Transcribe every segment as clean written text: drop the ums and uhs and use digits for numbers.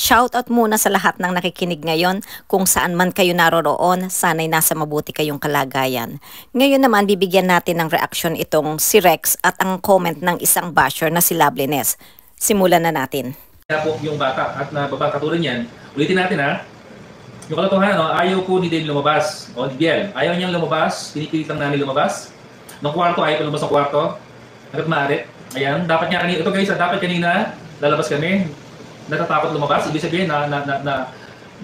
Shoutout muna sa lahat ng nakikinig ngayon kung saan man kayo naroroon, sana'y nasa mabuti kayong kalagayan. Ngayon naman bibigyan natin ng reaksyon itong si Rex at ang comment ng isang basher na si Loveliness. Simulan na natin. Kaya po yung bata at nababakatulan yan, ulitin natin ha. Yung katotohanan, no, ayaw po ni Dave lumabas. O, Biel, ayaw niyang lumabas, pinipilit lang namin lumabas. Nung kwarto, ayaw pa lumabas ng kwarto. Hanggat maaari. Ayan, dapat niya kanina, ito guys, dapat kanina lalabas kami. Natatakot lumabas, ibig sabihin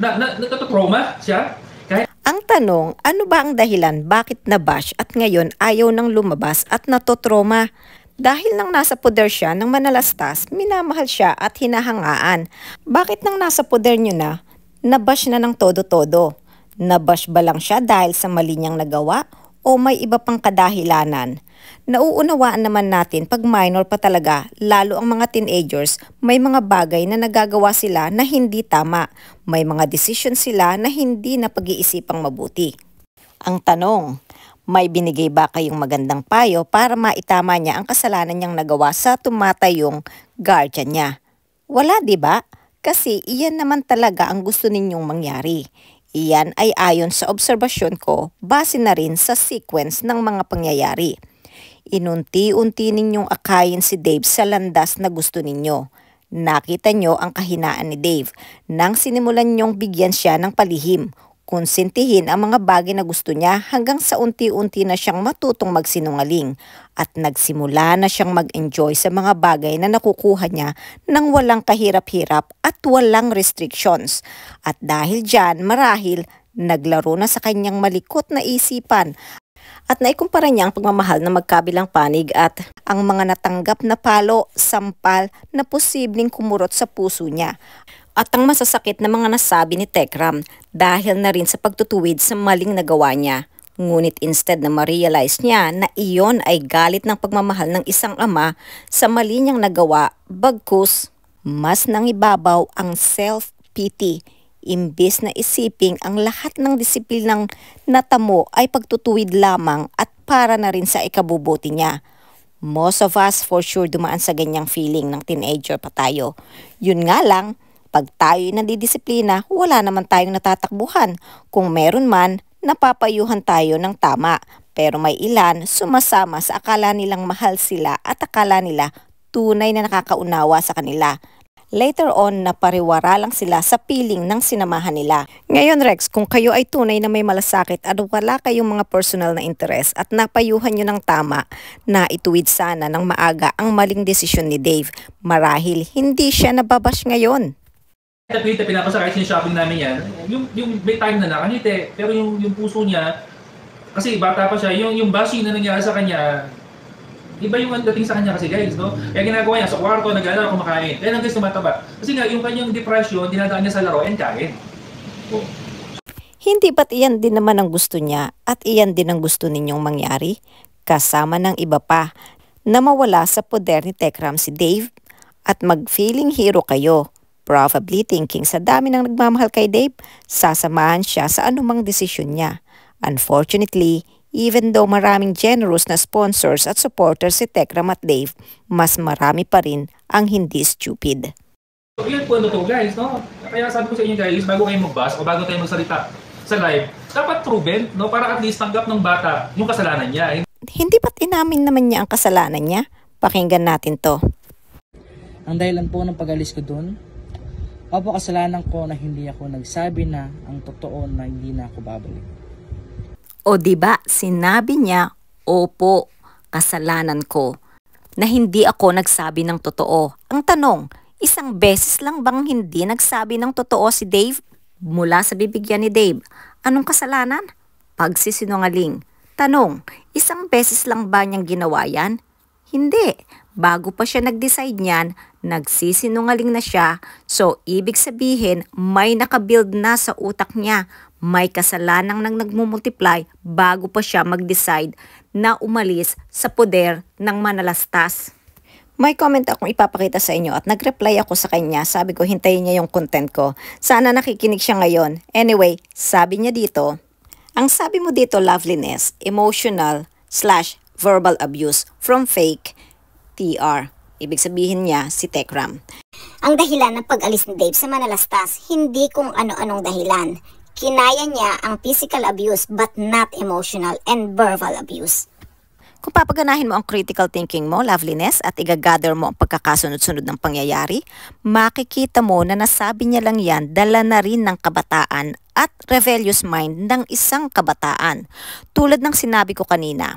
natatrauma siya. Ang tanong, ano ba ang dahilan bakit nabash at ngayon ayaw nang lumabas at natotrauma? Dahil nang nasa poder siya ng manalastas, minamahal siya at hinahangaan. Bakit nang nasa poder niyo na, nabash na ng todo-todo? Nabash ba lang siya dahil sa mali niyang nagawa o may iba pang kadahilanan? Nauunawaan naman natin pag minor pa talaga, lalo ang mga teenagers, may mga bagay na nagagawa sila na hindi tama. May mga decision sila na hindi na pag-iisipang mabuti. Ang tanong, may binigay ba kayong magandang payo para maitama niya ang kasalanan niyang nagawa sa tumatayong guardian niya? Wala, di ba? Kasi iyan naman talaga ang gusto ninyong mangyari. Iyan ay ayon sa obserbasyon ko, base na rin sa sequence ng mga pangyayari. Inunti-unti ninyong akayin si Dave sa landas na gusto ninyo. Nakita nyo ang kahinaan ni Dave nang sinimulan nyong bigyan siya ng palihim, konsentihin ang mga bagay na gusto niya hanggang sa unti-unti na siyang matutong magsinungaling at nagsimula na siyang mag-enjoy sa mga bagay na nakukuha niya nang walang kahirap-hirap at walang restrictions. At dahil dyan, marahil, naglaro na sa kanyang malikot na isipan at naikumpara niya ang pagmamahal na magkabilang panig at ang mga natanggap na palo, sampal na posibleng kumurot sa puso niya. At ang masasakit na mga nasabi ni Tekram dahil na rin sa pagtutuwid sa maling nagawa niya. Ngunit instead na ma-realize niya na iyon ay galit ng pagmamahal ng isang ama sa mali niyang nagawa, bagkus mas nangibabaw ang self-pity. Imbis na isiping ang lahat ng disiplinang natamo ay pagtutuwid lamang at para na rin sa ikabubuti niya. Most of us for sure dumaan sa ganyang feeling ng teenager pa tayo. Yun nga lang, pag tayo'y nandidisiplina, wala naman tayong natatakbuhan. Kung meron man, napapayuhan tayo ng tama. Pero may ilan sumasama sa akala nilang mahal sila at akala nila tunay na nakakaunawa sa kanila. Later on, napariwara lang sila sa piling ng sinamahan nila. Ngayon Rex, kung kayo ay tunay na may malasakit at wala kayong mga personal na interest at napayuhan nyo ng tama na ituwid sana ng maaga ang maling desisyon ni Dave, marahil hindi siya nababash ngayon. Pinapasakay sa shopping namin yan, yung may time na nakanite, pero yung puso niya, kasi bata pa siya, yung bashing na nangyari sa kanya, iba yung dating sa kanya kasi guys, no? Kaya ginagawa niya sa kwarto, nag-alala, kumakain. Kaya lang guys, tumataba. Kasi nga, yung kanyang depression, dinadaan niya sa laro and kain. Oh. Hindi ba't iyan din naman ang gusto niya at iyan din ang gusto ninyong mangyari? Kasama ng iba pa na mawala sa poder ni Tekram si Dave at mag-feeling hero kayo. Probably thinking sa dami ng nagmamahal kay Dave, sasamahan siya sa anumang desisyon niya. Unfortunately, even though maraming generous na sponsors at supporters si Tekram at Dave, mas marami pa rin ang hindi stupid. So, yun po to guys, no? Kaya sabi ko sa inyo guys, bago kayo mag-bash o bago tayo magsalita sa live, dapat proven, no? Para at least tanggap ng bata yung kasalanan niya. Hindi ba't inamin naman niya ang kasalanan niya? Pakinggan natin to. Ang dahilan po ng pag-alis ko doon, kasalanan ko na hindi ako nagsabi na ang totoo na hindi na ako babalik. O diba, sinabi niya, opo, kasalanan ko, na hindi ako nagsabi ng totoo. Ang tanong, isang beses lang bang hindi nagsabi ng totoo si Dave? Mula sa bibigyan ni Dave, anong kasalanan? Pagsisinungaling. Tanong, isang beses lang ba niyang ginawa yan? Hindi. Bago pa siya nag-decide niyan, nagsisinungaling na siya. So, ibig sabihin, may nakabuild na sa utak niya. May kasalanang nang nagmumultiply bago pa siya mag-decide na umalis sa poder ng manalastas. May comment akong ipapakita sa inyo at nag-reply ako sa kanya. Sabi ko, hintayin niya yung content ko. Sana nakikinig siya ngayon. Anyway, sabi niya dito, ang sabi mo dito, Loveliness, emotional/verbal abuse from fake TR. Ibig sabihin niya si Tekram. Ang dahilan ng pag-alis ni Dave sa Manalastas, hindi kung ano-anong dahilan. Kinaya niya ang physical abuse but not emotional and verbal abuse. Kung papaganahin mo ang critical thinking mo, Loveliness, at igagather mo ang pagkakasunod-sunod ng pangyayari, makikita mo na nasabi niya lang yan dala na rin ng kabataan at rebellious mind ng isang kabataan. Tulad ng sinabi ko kanina.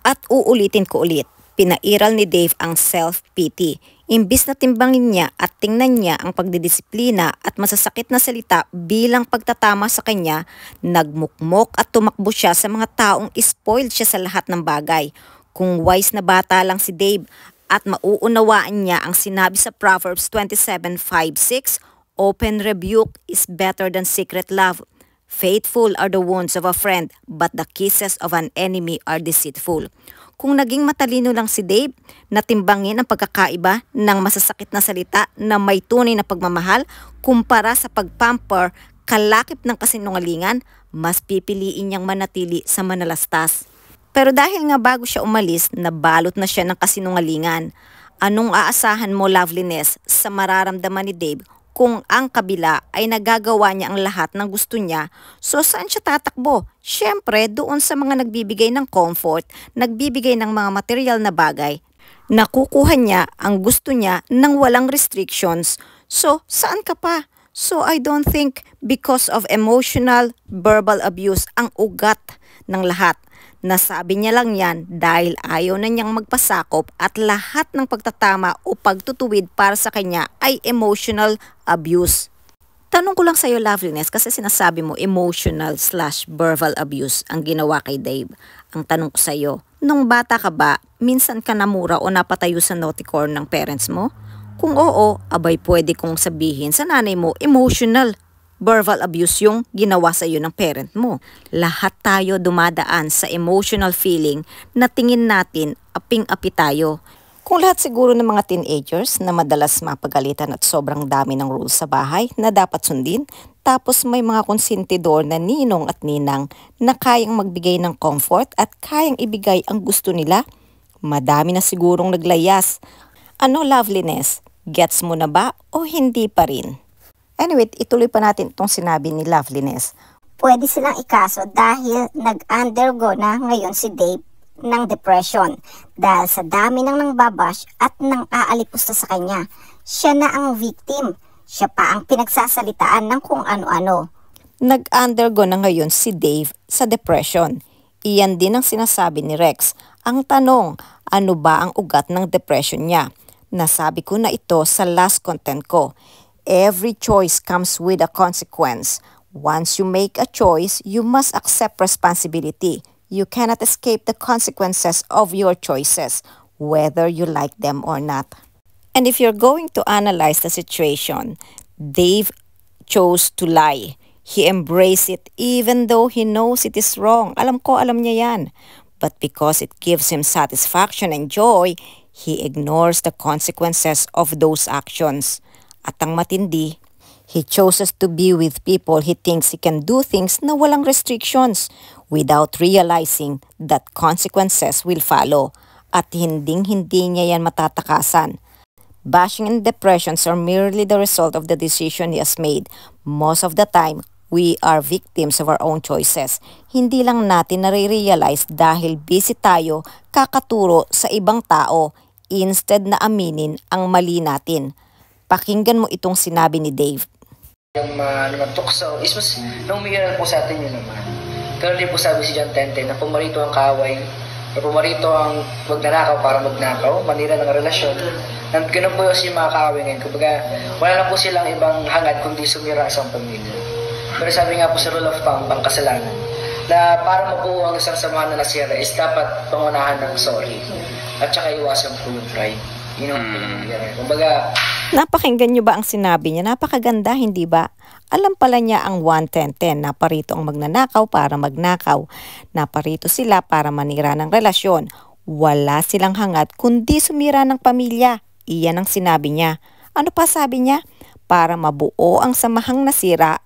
At uulitin ko ulit, pinairal ni Dave ang self-pity. Imbis na timbangin niya at tingnan niya ang pagdidisiplina at masasakit na salita bilang pagtatama sa kanya, nagmukmok at tumakbo siya sa mga taong spoiled siya sa lahat ng bagay. Kung wise na bata lang si Dave at mauunawaan niya ang sinabi sa Proverbs 27:5-6, open rebuke is better than secret love. Faithful are the wounds of a friend, but the kisses of an enemy are deceitful. Kung naging matalino lang si Dave, natimbangin ang pagkakaiba ng masasakit na salita na may tunay na pagmamahal kumpara sa pagpamper, kalakip ng kasinungalingan, mas pipiliin niyang manatili sa Manalastas. Pero dahil nga bago siya umalis, nabalot na siya ng kasinungalingan. Anong aasahan mo, Loveliness, sa mararamdaman ni Dave kung ang kabila ay nagagawa niya ang lahat ng gusto niya? So saan siya tatakbo? Siyempre, doon sa mga nagbibigay ng comfort, nagbibigay ng mga material na bagay. Nakukuha niya ang gusto niya nang walang restrictions. So, saan ka pa? So I don't think because of emotional, verbal abuse ang ugat ng lahat. Nasabi niya lang yan dahil ayaw na niyang magpasakop at lahat ng pagtatama o pagtutuwid para sa kanya ay emotional abuse. Tanong ko lang sa iyo, Loveliness, kasi sinasabi mo emotional/verbal abuse ang ginawa kay Dave. Ang tanong ko sa iyo, nung bata ka ba, minsan ka namura o napatayo sa naughty corner ng parents mo? Kung oo, abay pwede kong sabihin sa nanay mo emotional verbal abuse yung ginawa sa iyo ng parent mo. Lahat tayo dumadaan sa emotional feeling na tingin natin aping-api tayo. Kung lahat siguro ng mga teenagers na madalas mapagalitan at sobrang dami ng rules sa bahay na dapat sundin, tapos may mga konsentidor na ninong at ninang na kayang magbigay ng comfort at kayang ibigay ang gusto nila, madami na sigurong naglayas. Ano, Loveliness? Gets mo na ba o hindi pa rin? Anyway, ituloy pa natin itong sinabi ni Loveliness. Pwede silang ikaso dahil nag-undergo na ngayon si Dave ng depression dahil sa dami ng nangbabash at nang aalipusta sa kanya. Siya na ang victim. Siya pa ang pinagsasalitaan ng kung ano-ano. Nag-undergo na ngayon si Dave sa depression. Iyan din ang sinasabi ni Rex. Ang tanong, ano ba ang ugat ng depression niya? Nasabi ko na ito sa last content ko. Every choice comes with a consequence. Once you make a choice, you must accept responsibility. You cannot escape the consequences of your choices, whether you like them or not. And if you're going to analyze the situation, Dave chose to lie. He embraced it even though he knows it is wrong. Alam niya yan. But because it gives him satisfaction and joy, he ignores the consequences of those actions. At ang matindi, he chooses to be with people he thinks he can do things na walang restrictions without realizing that consequences will follow at hinding-hindi niya yan matatakasan. Bashing and depressions are merely the result of the decision he has made. Most of the time, we are victims of our own choices. Hindi lang natin nare-realize dahil busy tayo kakaturo sa ibang tao instead na aminin ang mali natin. Pakinggan mo itong sinabi ni Dave. Yung naman tukso is mas lumiyan po sa atin yun naman. Pero di po sabi si John 10:10 na pumarito ang kaaway o pumarito ang magnanakaw para magnakaw, manira ng relasyon. Ganun po yung mga kaaway ngayon. Kumbaga, wala na po silang ibang hangad kundi sumira sa pamilya. Pero sabi nga po sa rule of thumb, ang kasalanan, na para mabuo ang isang samahan na nasira is dapat pangunahan ng sorry. At saka iwasan po yung pride. Kumbaga, napakinggan nyo ba ang sinabi niya? Napakaganda, hindi ba? Alam pala niya ang 1-10-10. Naparito ang magnanakaw para magnakaw. Naparito sila para manira ng relasyon. Wala silang hangad kundi sumira ng pamilya. Iyan ang sinabi niya. Ano pa sabi niya? Para mabuo ang samahang nasira,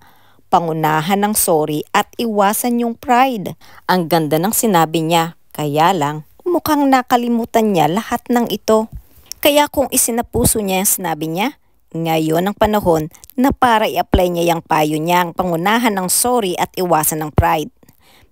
pangunahan ng sorry at iwasan yung pride. Ang ganda ng sinabi niya. Kaya lang, mukhang nakalimutan niya lahat ng ito. Kaya kung isinapuso niya yung sinabi niya, ngayon ang panahon na para i-apply niya yung payo niyang pangunahan ng sorry at iwasan ng pride.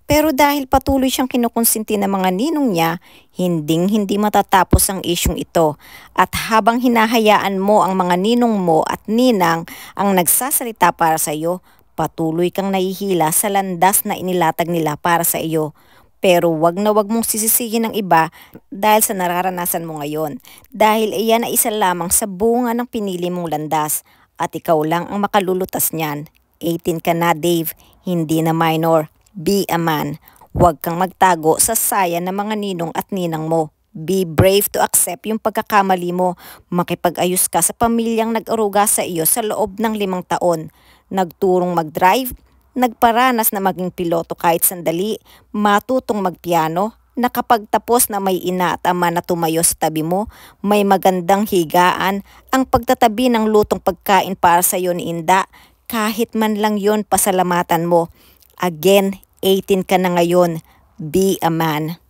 Pero dahil patuloy siyang kinukonsinti ng mga ninong niya, hindi matatapos ang isyong ito. At habang hinahayaan mo ang mga ninong mo at ninang ang nagsasalita para sa iyo, patuloy kang nahihila sa landas na inilatag nila para sa iyo. Pero wag mong sisisihin ng iba dahil sa nararanasan mo ngayon. Dahil iyan ay isa lamang sa bunga ng pinili mong landas at ikaw lang ang makalulutas niyan. 18 ka na, Dave, hindi na minor. Be a man. Huwag kang magtago sa saya ng mga ninong at ninang mo. Be brave to accept yung pagkakamali mo. Makipag-ayos ka sa pamilyang nag-aruga sa iyo sa loob ng 5 taon. Nagturong mag-drive, nagparanas na maging piloto kahit sandali, matutong magpiano, nakapagtapos na may ina at ama na tumayo sa tabi mo, may magandang higaan, ang pagtatabi ng lutong pagkain para sa iyo ni Inda, kahit man lang yon pasalamatan mo. Again, 18 ka na ngayon, be a man.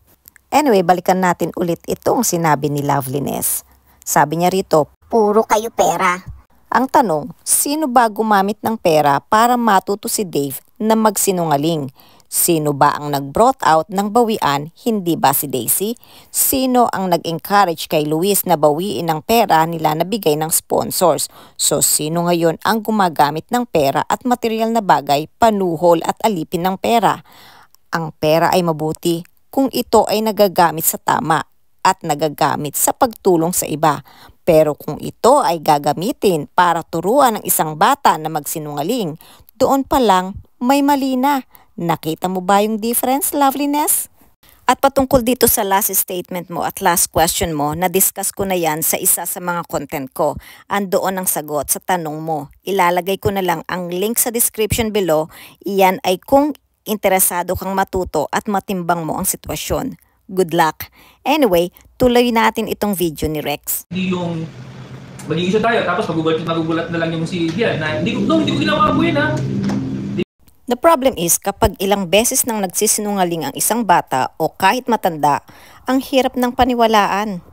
Anyway, balikan natin ulit itong sinabi ni Loveliness. Sabi niya rito, Puro kayo pera. ang tanong, sino ba gumamit ng pera para matuto si Dave na magsinungaling? Sino ba ang nag-brought out ng bawian, hindi ba si Daisy? Sino ang nag-encourage kay Luis na bawiin ang pera nila na bigay ng sponsors? So sino ngayon ang gumagamit ng pera at material na bagay, panuhol at alipin ng pera? Ang pera ay mabuti kung ito ay nagagamit sa tama at nagagamit sa pagtulong sa iba. Pero kung ito ay gagamitin para turuan ng isang bata na magsinungaling, doon pa lang may mali na. Nakita mo ba yung difference, Loveliness? At patungkol dito sa last statement mo at last question mo, na-discuss ko na yan sa isa sa mga content ko. Andoon ang sagot sa tanong mo. Ilalagay ko na lang ang link sa description below. Iyan ay kung interesado kang matuto at matimbang mo ang sitwasyon. Good luck. Anyway, tuloy natin itong video ni Rex. Hindi yung mag-iisa tayo, tapos magugulat na lang yung si Bian na hindi ko ginawa po yun ha. The problem is kapag ilang beses nang nagsisinungaling ang isang bata o kahit matanda, ang hirap ng paniwalaan.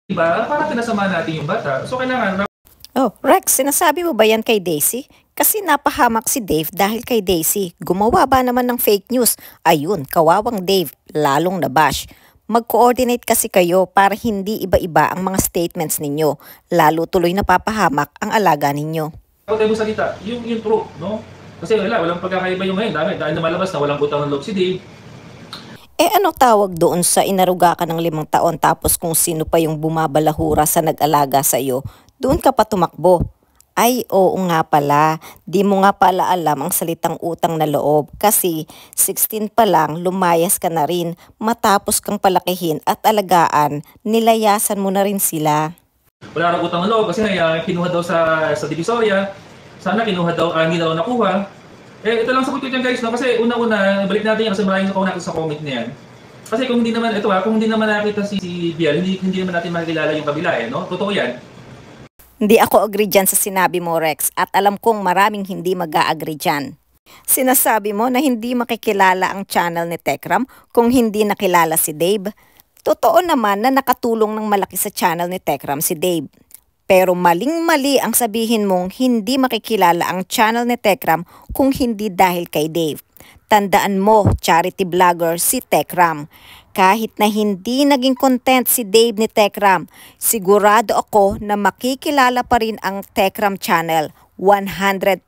Diba? Parang pinasama natin yung bata. So kailangan... Oh, Rex, sinasabi mo ba yan kay Daisy? Kasi napahamak si Dave dahil kay Daisy. Gumawa ba naman ng fake news? Ayun, kawawang Dave, lalong nabash. Mag-coordinate kasi kayo para hindi iba-iba ang mga statements ninyo. Lalo tuloy napapahamak ang alaga ninyo. Ako tayo salita, yung true, no? Kasi walang pagkakaiba yung ngayon. Dahil lumalabas na walang utang ng loob si Dave. Eh ano tawag doon sa inaruga ka ng 5 taon tapos kung sino pa yung bumabalahura sa nag-alaga sa iyo, doon ka pa tumakbo? Ay oo nga pala, di mo nga pala alam ang salitang utang na loob kasi 16 pa lang lumayas ka na rin matapos kang palakihin at alagaan, nilayasan mo na rin sila. Wala raw utang ng loob kasi kinuha daw sa Divisoria. Sana kinuha daw, hindi daw nakuha. Eh, ito lang sagot ko dyan guys, no? Kasi una-una, balik natin yan kasi maraming nakuha natin sa comment na yan. Kasi kung hindi naman, kung hindi naman nakita si Biel, hindi naman natin makikilala yung kabila eh, no? Totoo yan. Hindi ako agree dyan sa sinabi mo, Rex, at alam kong maraming hindi mag-a-agree dyan. Sinasabi mo na hindi makikilala ang channel ni Tekram kung hindi nakilala si Dave. Totoo naman na nakatulong ng malaki sa channel ni Tekram si Dave. Pero maling-mali ang sabihin mong hindi makikilala ang channel ni Tekram kung hindi dahil kay Dave. Tandaan mo, charity vlogger si Tekram. Kahit na hindi naging content si Dave ni Tekram, sigurado ako na makikilala pa rin ang Tekram channel 100%.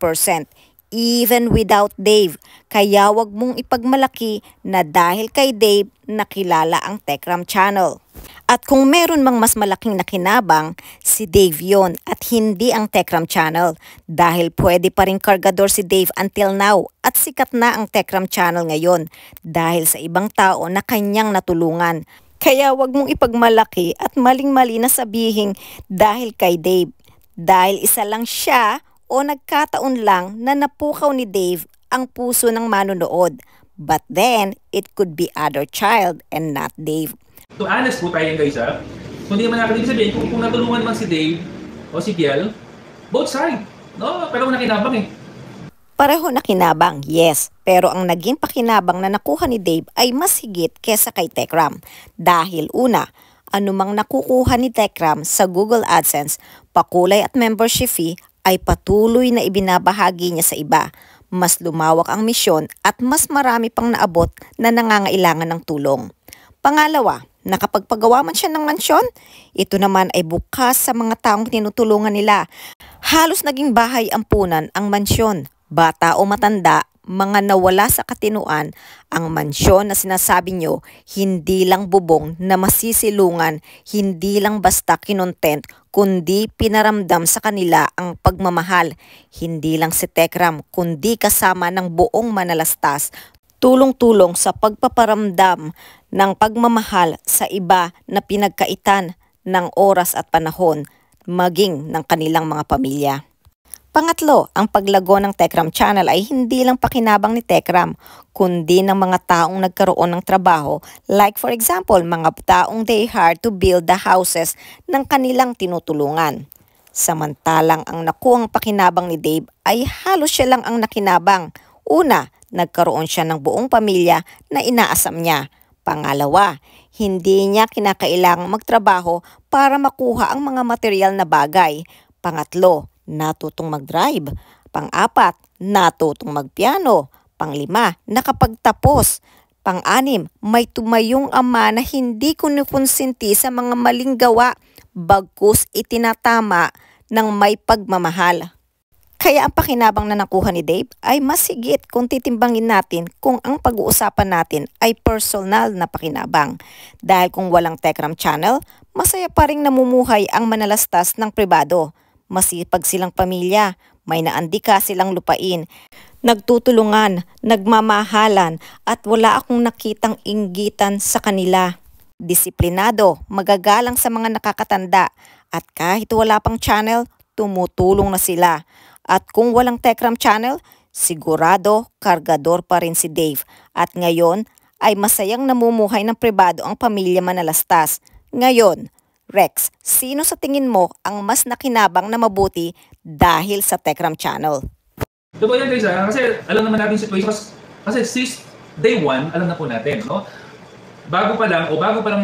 Even without Dave. Kaya wag mong ipagmalaki na dahil kay Dave nakilala ang Tekram channel. At kung meron mang mas malaking nakinabang, si Dave yon at hindi ang Tekram channel. Dahil pwede pa rin kargador si Dave until now at sikat na ang Tekram channel ngayon dahil sa ibang tao na kanyang natulungan. Kaya wag mong ipagmalaki at maling-mali na sabihin dahil kay Dave. Dahil isa lang siya o nagkataon lang na napukaw ni Dave ang puso ng manonood. But then, it could be other child and not Dave. So honest po tayo guys ha. So hindi naman natin sabihin kung natulungan man si Dave o si Biel, both side. No, pero nakinabang eh. Pareho nakinabang, yes. Pero ang naging pakinabang na nakuha ni Dave ay mas higit kesa kay Tekram. Dahil una, Anumang nakukuha ni Tekram sa Google AdSense, pakulay at membership fee ay patuloy na ibinabahagi niya sa iba. Mas lumawak ang misyon at mas marami pang naabot na nangangailangan ng tulong. Pangalawa, nakapagpagawa man siya ng mansyon, ito naman ay bukas sa mga taong tinutulungan nila. Halos naging bahay ampunan ang mansyon. Bata o matanda, mga nawala sa katinuan, ang mansyon na sinasabi nyo, hindi lang bubong na masisilungan, hindi lang basta kinontent, kundi pinaramdam sa kanila ang pagmamahal. Hindi lang si Tekram, kundi kasama ng buong Manalastas, tulong-tulong sa pagpaparamdam ng pagmamahal sa iba na pinagkaitan ng oras at panahon, maging ng kanilang mga pamilya. Pangatlo, ang paglago ng Tekram Channel ay hindi lang pakinabang ni Tekram, kundi ng mga taong nagkaroon ng trabaho, like for example, mga taong they hired to build the houses ng kanilang tinutulungan. Samantalang ang nakuhang pakinabang ni Dave ay halos siya lang ang nakinabang. Una, nagkaroon siya ng buong pamilya na inaasam niya. Pangalawa, hindi niya kinakailangang magtrabaho para makuha ang mga material na bagay. Pangatlo, natutong mag-drive. Pang-apat, natutong magpiano. Pang-lima, nakapagtapos. Pang-anim, may tumayong ama na hindi kunikonsinti sa mga maling gawa, bagkus itinatama ng may pagmamahal. Kaya ang pakinabang na nakuha ni Dave ay mas higit kung titimbangin natin kung ang pag-uusapan natin ay personal na pakinabang. Dahil kung walang Tekram Channel, masaya pa rin namumuhay ang Manalastas ng pribado. Masipag silang pamilya, may naandika silang lupain, nagtutulungan, nagmamahalan at wala akong nakitang inggitan sa kanila. Disiplinado, magagalang sa mga nakakatanda at kahit wala pang channel, tumutulong na sila. At kung walang Tekram Channel, sigurado kargador pa rin si Dave at ngayon ay masayang namumuhay ng pribado ang pamilya Manalastas. Ngayon, Rex, sino sa tingin mo ang mas nakinabang na mabuti dahil sa Tekram Channel? Ito po yan guys kasi alam naman natin situation kasi since day 1, alam na po natin, no? Bago pa lang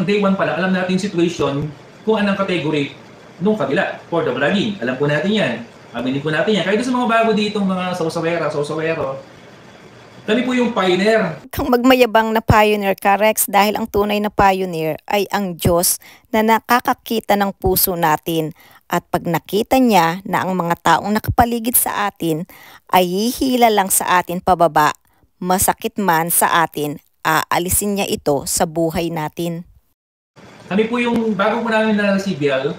day 1 pa lang, alam natin situation kung anong category nung kabila for the vlogging. Alam po natin yan. Aminin po natin yan. Kahit sa mga bago ditong mga sawsawero, kami po yung pioneer. Kang magmayabang na pioneer ka, Rex, dahil ang tunay na pioneer ay ang Diyos na nakakakita ng puso natin. At pag nakita niya na ang mga taong nakapaligid sa atin ay hihila lang sa atin pababa, masakit man sa atin, aalisin niya ito sa buhay natin. Kami po yung bago po namin na si Biel,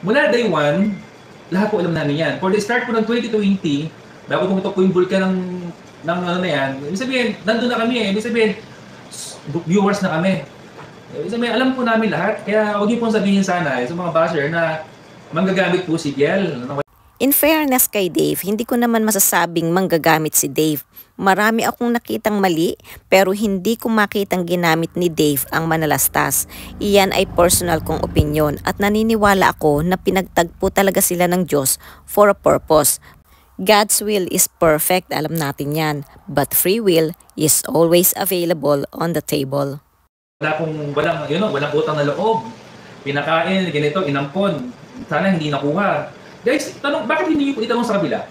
mula day 1, lahat po alam namin yan. For the start po ng 2020, bago pumitok po yung vulkan ng ano na yan, ibig sabihin, nandun na kami eh. Ibig sabihin, viewers na kami. Ibig sabihin, alam po namin lahat. Kaya huwag niyo pong sabihin sana sa mga basher na manggagamit po si Biel. In fairness kay Dave, hindi ko naman masasabing manggagamit si Dave. Marami akong nakitang mali pero hindi ko makitang ginamit ni Dave ang Manalastas. Iyan ay personal kong opinion at naniniwala ako na pinagtagpo talaga sila ng Diyos for a purpose. God's will is perfect, alam natin yan. But free will is always available on the table. Walang utang na loob. Pinakain, ganito, inampon. Sana hindi nakuha. Guys, bakit hindi niyo po itanong sa kabila?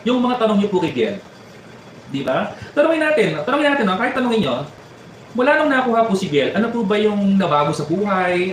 Yung mga tanong niyo po kay Biel. Di ba? Tanungin natin, kahit tanungin niyo, mula nung nakuha po si Biel, ano po ba yung nabago sa buhay?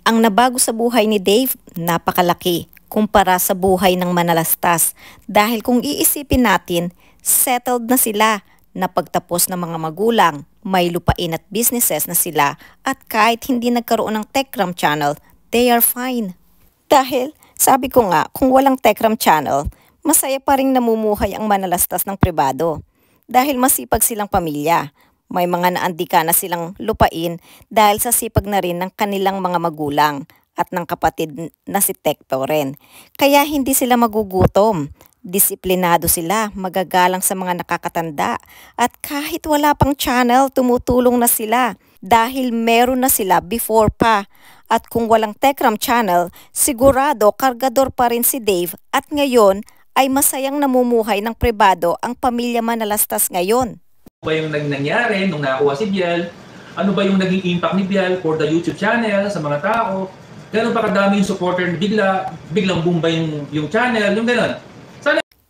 Ang nabago sa buhay ni Dave, napakalaki kumpara sa buhay ng Manalastas. Dahil kung iisipin natin, settled na sila, napagtapos ng mga magulang, may lupain at businesses na sila, at kahit hindi nagkaroon ng Tekram Channel, they are fine. Dahil, sabi ko nga, kung walang Tekram Channel, masaya pa rin namumuhay ang Manalastas ng pribado. Dahil masipag silang pamilya. May mga naandika na silang lupain dahil sa sipag na rin ng kanilang mga magulang at ng kapatid na si Tekto rin. Kaya hindi sila magugutom. Disiplinado sila, magagalang sa mga nakakatanda. At kahit wala pang channel, tumutulong na sila. Dahil meron na sila before pa. At kung walang Tekram Channel, sigurado kargador pa rin si Dave at ngayon ay masayang namumuhay ng pribado ang pamilya Manalastas ngayon. Ano ba yung nangyari nung nakuha si Biel? ano ba yung naging impact ni Biel for the YouTube channel, sa mga tao, gano'n pa kadami yung supporter, biglang boom ba yung channel, yung gano'n.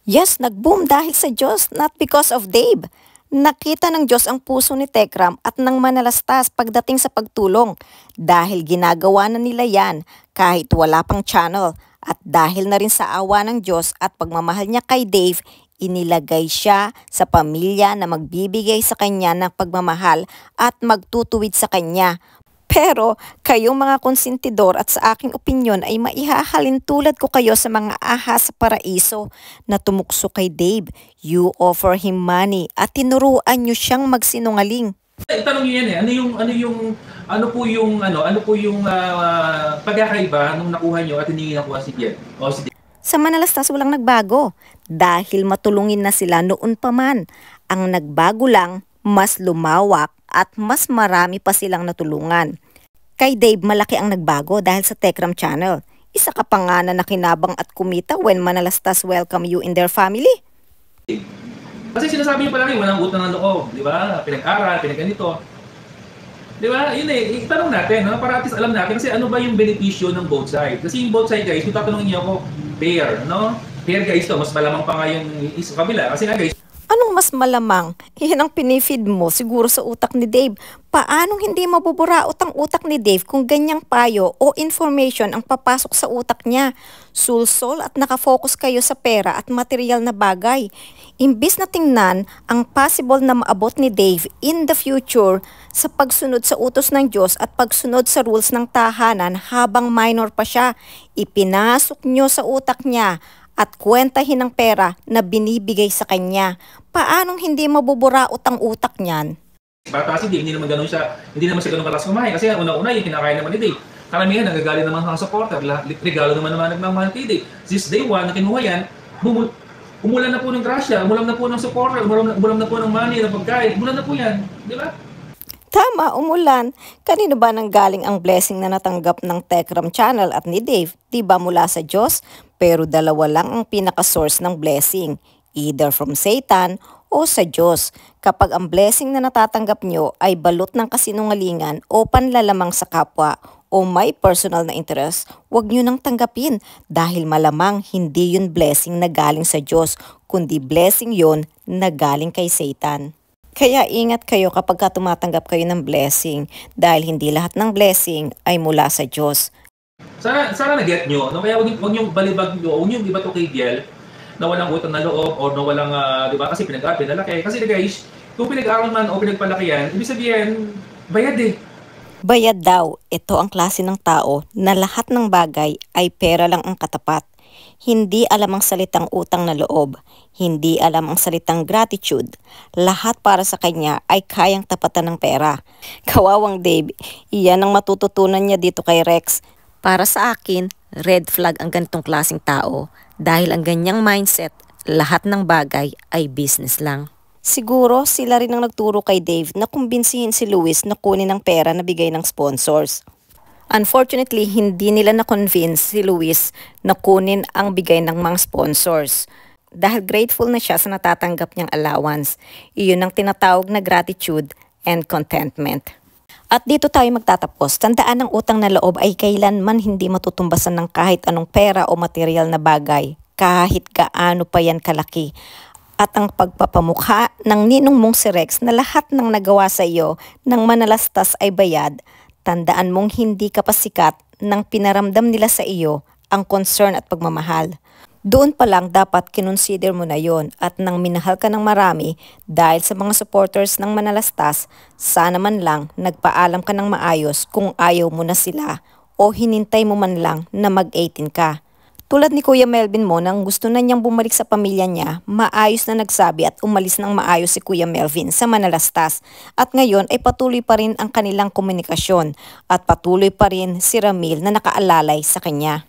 Yes, nag-boom dahil sa Diyos, not because of Dave. Nakita ng Diyos ang puso ni Tekram at nang manalastas pagdating sa pagtulong dahil ginagawa na nila yan kahit wala pang channel at dahil na rin sa awa ng Diyos at pagmamahal niya kay Dave, inilagay siya sa pamilya na magbibigay sa kanya ng pagmamahal at magtutuwid sa kanya. Pero kayong mga konsentidor at sa aking opinyon ay maihahalin tulad ko kayo sa mga ahas sa paraiso na tumukso kay Dave. You offer him money at tinuruan nyo siyang magsinungaling. Tanong niyo yan ano po yung pagkakaiba nung nakuha niyo at hindi nakuha si Biel o si Dave? Sa Manalastas walang nagbago dahil matulungin na sila noon pa man. Ang nagbago lang, mas lumawak at mas marami pa silang natulungan. Kay Dave, malaki ang nagbago dahil sa Tekram channel. Isa ka pa nga na nakinabang at kumita when Manalastas welcome you in their family. Kasi sinasabi niyo palagi, walang utang ng loob, di ba? Pinag-aral, pinag-ganito. Di ba? Yun itanong natin, no? Para at least alam natin kasi ano ba yung benepisyo ng both side. Kasi yung both side guys, kung tatanungin niyo ako, pair, no? Pair guys to, mas malamang pa nga yung isa kabila. Kasi nga guys, Anong mas malamang? Iyan ang pinifeed mo siguro sa utak ni Dave. Paanong hindi mabuburaot ang utak ni Dave kung ganyang payo o information ang papasok sa utak niya? Sulsol at nakafocus kayo sa pera at material na bagay. Imbis na tingnan ang possible na maabot ni Dave in the future sa pagsunod sa utos ng Diyos at pagsunod sa rules ng tahanan habang minor pa siya, ipinasok nyo sa utak niya at kwentahin ng pera na binibigay sa kanya. Paanong hindi mabuburaot ang utak niyan? bata si Dave, hindi naman siya ganun kalakas kumain. Kasi una-una yung kinakain naman ni Dave. Karamihan, nagagaling naman ang supporter. Regalo naman nagmamahal kay Dave. Since day one, na kinuha yan, umulan na po ng grasya, umulan na po ng supporter, umulan na po ng money, ng pagkain, umulan na po yan. Di ba? Tama, umulan. Kanino ba nanggaling ang blessing na natanggap ng Tekram Channel at ni Dave? Di ba mula sa Diyos? Pero dalawa lang ang pinaka-source ng blessing. Either from Satan o sa Diyos. Kapag ang blessing na natatanggap nyo ay balot ng kasinungalingan o panlalamang sa kapwa o may personal na interest, huwag nyo nang tanggapin dahil malamang hindi yun blessing na galing sa Diyos, kundi blessing yun na galing kay Satan. Kaya ingat kayo kapag tumatanggap kayo ng blessing dahil hindi lahat ng blessing ay mula sa Diyos. Sana na-get nyo. No? Kaya huwag nyo balibag nyo, huwag nyo iba to kay Biel na walang utang na loob o na walang, di ba, kasi pinag-aral, pinalaki. Kasi guys, kung pinag-aral man o pinagpalaki yan, ibig sabihin, bayad eh. Bayad daw, ito ang klase ng tao na lahat ng bagay ay pera lang ang katapat. Hindi alam ang salitang utang na loob, hindi alam ang salitang gratitude. Lahat para sa kanya ay kayang tapatan ng pera. Kawawang Dave, iyan ang matututunan niya dito kay Rex. Para sa akin, red flag ang ganitong klaseng tao dahil ang ganyang mindset, lahat ng bagay ay business lang. Siguro sila rin ang nagturo kay Dave na kumbinsihin si Luis na kunin ang pera na bigay ng sponsors. Unfortunately, hindi nila na-convince si Luis na kunin ang bigay ng mga sponsors. Dahil grateful na siya sa natatanggap niyang allowance. Iyon ang tinatawag na gratitude and contentment. At dito tayo magtatapos. Tandaan ng utang na loob ay kailanman hindi matutumbasan ng kahit anong pera o material na bagay. Kahit gaano pa yan kalaki. At ang pagpapamukha ng ninong mong si Rex na lahat ng nagawa sa iyo ng manalastas ay bayad, tandaan mong hindi ka pasikat nang pinaramdam nila sa iyo ang concern at pagmamahal. Doon pa lang dapat kinonsider mo na yon at nang minahal ka ng marami dahil sa mga supporters ng manalastas, sana man lang nagpaalam ka ng maayos kung ayaw mo na sila o hinintay mo man lang na mag-18 ka. Tulad ni Kuya Melvin mo nang gusto na niyang bumalik sa pamilya niya, maayos na nagsabi at umalis ng maayos si Kuya Melvin sa Manalastas. At ngayon ay patuloy pa rin ang kanilang komunikasyon at patuloy pa rin si Ramil na nakaalalay sa kanya.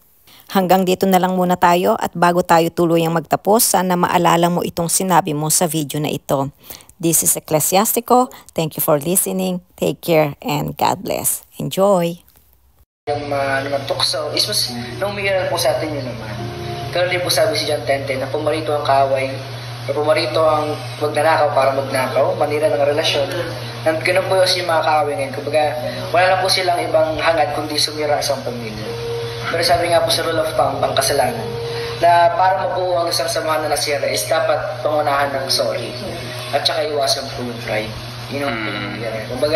Hanggang dito na lang muna tayo at bago tayo tuluyang magtapos, sana maalala mo itong sinabi mo sa video na ito. This is Ecclesiastico. Thank you for listening. Take care and God bless. Enjoy! Yung naman tukso is mas naumiiral po sa atin yun naman. Pero di po sabi si John 10:10 na pumarito ang kaaway pumarito ang magnanakaw para magnakaw, manira ng relasyon. And ganun po yung mga kaaway ngayon. Kumbaga, wala na po silang ibang hangad kundi sumira sa pamilya. Pero sabi nga po sa rule of thumb, ang kasalanan, na para mabuo ang isang samahan na nasira is dapat pangunahan ng sorry. At saka iwasan po yung pride. Kumbaga,